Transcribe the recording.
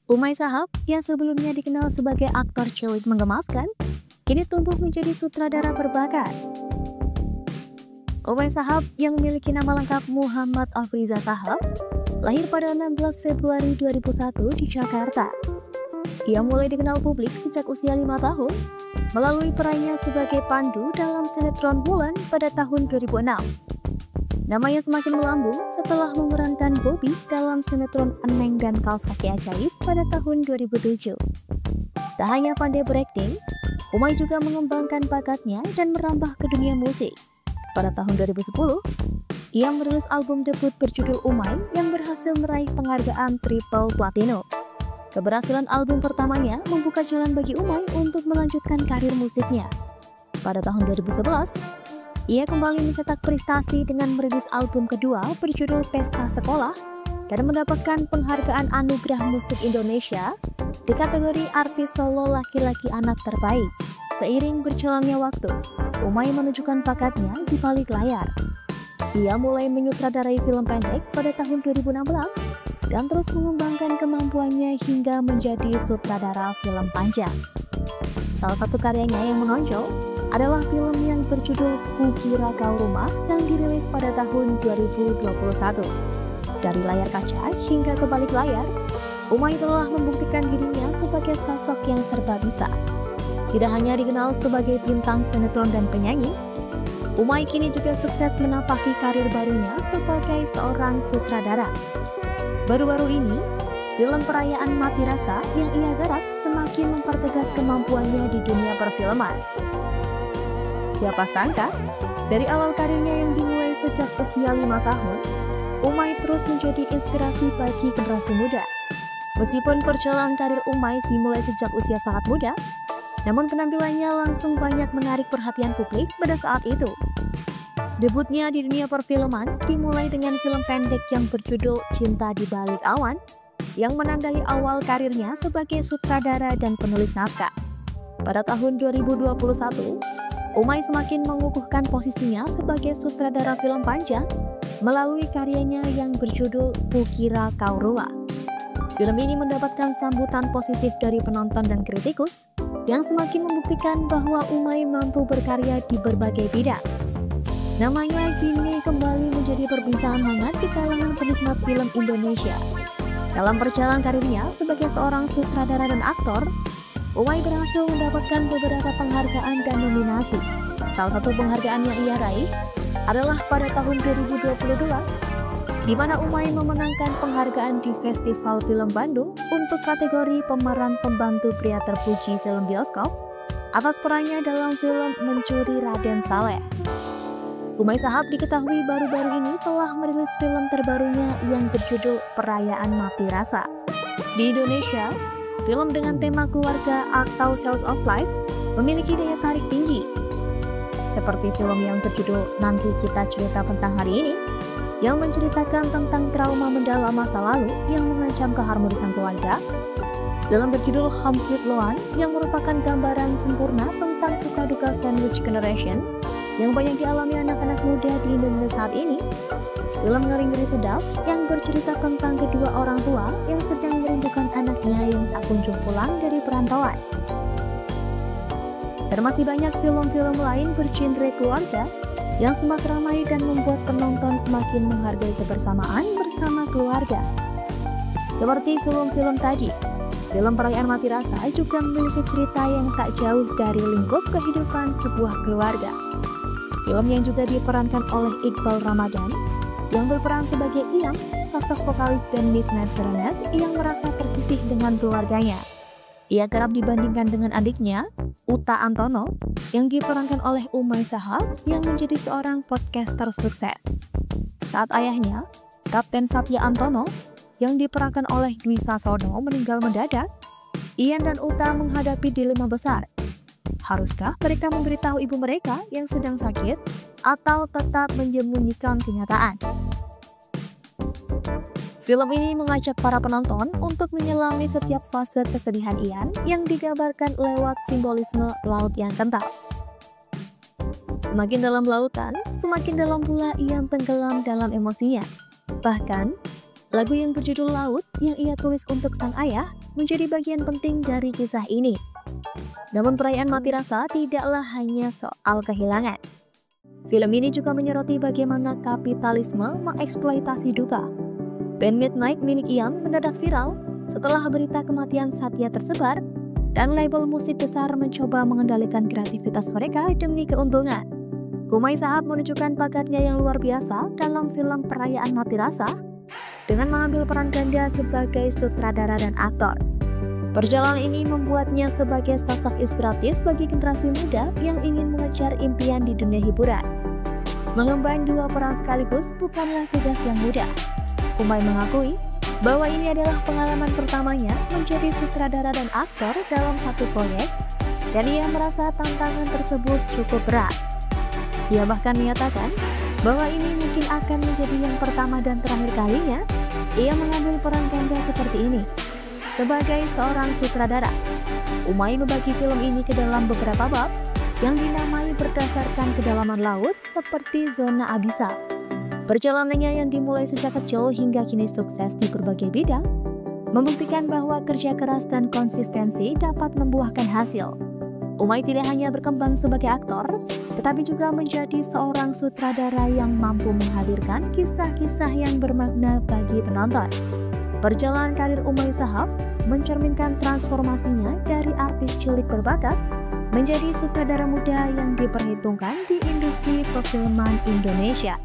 Umay Shahab yang sebelumnya dikenal sebagai aktor cilik menggemaskan, kini tumbuh menjadi sutradara berbakat. Umay Shahab yang memiliki nama lengkap Muhammad Afriza Shahab, lahir pada 16 Februari 2001 di Jakarta. Ia mulai dikenal publik sejak usia 5 tahun, melalui perannya sebagai Pandu dalam sinetron Bulan pada tahun 2006. Namanya semakin melambung setelah memerankan Bobby dalam sinetron Eneng dan Kaos Kaki Ajaib pada tahun 2007. Tak hanya pandai berakting, Umay juga mengembangkan bakatnya dan merambah ke dunia musik. Pada tahun 2010, ia merilis album debut berjudul Umay yang berhasil meraih penghargaan Triple Platinum. Keberhasilan album pertamanya membuka jalan bagi Umay untuk melanjutkan karir musiknya. Pada tahun 2011, ia kembali mencetak prestasi dengan merilis album kedua berjudul Pesta Sekolah dan mendapatkan penghargaan Anugerah Musik Indonesia di kategori Artis Solo Laki-Laki Anak Terbaik. Seiring berjalannya waktu, Umay menunjukkan bakatnya di balik layar. Ia mulai menyutradarai film pendek pada tahun 2016 dan terus mengembangkan kemampuannya hingga menjadi sutradara film panjang. Salah satu karyanya yang menonjol adalah film yang berjudul Kukira Kau Rumah yang dirilis pada tahun 2021. Dari layar kaca hingga ke balik layar, Umay telah membuktikan dirinya sebagai sosok yang serba bisa. Tidak hanya dikenal sebagai bintang sinetron dan penyanyi, Umay kini juga sukses menapaki karir barunya sebagai seorang sutradara. Baru-baru ini, film Perayaan Mati Rasa yang ia garap semakin mempertegas kemampuannya di dunia perfilman. Siapa sangka, dari awal karirnya yang dimulai sejak usia 5 tahun, Umay terus menjadi inspirasi bagi generasi muda. Meskipun perjalanan karir Umay dimulai sejak usia sangat muda, namun penampilannya langsung banyak menarik perhatian publik pada saat itu. Debutnya di dunia perfilman dimulai dengan film pendek yang berjudul Cinta di Balik Awan, yang menandai awal karirnya sebagai sutradara dan penulis naskah. Pada tahun 2021, Umay semakin mengukuhkan posisinya sebagai sutradara film panjang melalui karyanya yang berjudul Kukira Kau Rumah. Film ini mendapatkan sambutan positif dari penonton dan kritikus yang semakin membuktikan bahwa Umay mampu berkarya di berbagai bidang. Namanya kini kembali menjadi perbincangan hangat di kalangan penikmat film Indonesia. Dalam perjalanan karirnya sebagai seorang sutradara dan aktor, Umay berhasil mendapatkan beberapa penghargaan dan nominasi. Salah satu penghargaan yang ia raih adalah pada tahun 2022, di mana Umay memenangkan penghargaan di Festival Film Bandung untuk kategori pemeran pembantu pria terpuji film bioskop atas perannya dalam film Mencuri Raden Saleh. Umay Shahab diketahui baru-baru ini telah merilis film terbarunya yang berjudul Perayaan Mati Rasa. Di Indonesia, film dengan tema keluarga atau Sales of Life memiliki daya tarik tinggi. Seperti film yang berjudul Nanti Kita Cerita Tentang Hari Ini, yang menceritakan tentang trauma mendalam masa lalu yang mengancam keharmonisan keluarga. Dalam berjudul Home Sweet Loan, yang merupakan gambaran sempurna tentang suka duka sandwich generation yang banyak dialami anak-anak muda di Indonesia saat ini. Film Ngeri-Ngeri Sedap yang bercerita tentang kedua orang tua yang sedang merindukan anaknya yang tak kunjung pulang dari perantauan. Dan masih banyak film-film lain bergenre keluarga yang semakin ramai dan membuat penonton semakin menghargai kebersamaan bersama keluarga. Seperti film-film tadi, film Perayaan Mati Rasa juga memiliki cerita yang tak jauh dari lingkup kehidupan sebuah keluarga. Film yang juga diperankan oleh Iqbal Ramadan, yang berperan sebagai Ian, sosok vokalis band Midnight Serenade yang merasa tersisih dengan keluarganya. Ia kerap dibandingkan dengan adiknya, Uta Antono, yang diperankan oleh Umay Shahab yang menjadi seorang podcaster sukses. Saat ayahnya, Kapten Satya Antono, yang diperankan oleh Dwi Sasono meninggal mendadak, Ian dan Uta menghadapi dilema besar. Haruskah mereka memberitahu ibu mereka yang sedang sakit atau tetap menyembunyikan kenyataan? Film ini mengajak para penonton untuk menyelami setiap fase kesedihan Ian yang digambarkan lewat simbolisme laut yang kental. Semakin dalam lautan, semakin dalam pula Ian tenggelam dalam emosinya. Bahkan, Lagu yang berjudul Laut yang ia tulis untuk sang ayah menjadi bagian penting dari kisah ini. Namun perayaan mati rasa tidaklah hanya soal kehilangan. Film ini juga menyoroti bagaimana kapitalisme mengeksploitasi duka. Band Midnight milik Ian mendadak viral setelah berita kematian Satya tersebar dan label musik besar mencoba mengendalikan kreativitas mereka demi keuntungan. Umay Shahab menunjukkan bakatnya yang luar biasa dalam film Perayaan Mati Rasa dengan mengambil peran ganda sebagai sutradara dan aktor. Perjalanan ini membuatnya sebagai sosok inspiratif bagi generasi muda yang ingin mengejar impian di dunia hiburan. Mengemban dua peran sekaligus bukanlah tugas yang mudah. Umay mengakui bahwa ini adalah pengalaman pertamanya menjadi sutradara dan aktor dalam satu proyek, dan ia merasa tantangan tersebut cukup berat. Ia bahkan menyatakan bahwa ini mungkin akan menjadi yang pertama dan terakhir kalinya ia mengambil peran ganda seperti ini. Sebagai seorang sutradara, Umay membagi film ini ke dalam beberapa bab yang dinamai berdasarkan kedalaman laut seperti zona abisal. Perjalanannya yang dimulai sejak kecil hingga kini sukses di berbagai bidang, membuktikan bahwa kerja keras dan konsistensi dapat membuahkan hasil. Umay tidak hanya berkembang sebagai aktor, tetapi juga menjadi seorang sutradara yang mampu menghadirkan kisah-kisah yang bermakna bagi penonton. Perjalanan karir Umay Shahab mencerminkan transformasinya dari artis cilik berbakat menjadi sutradara muda yang diperhitungkan di industri perfilman Indonesia.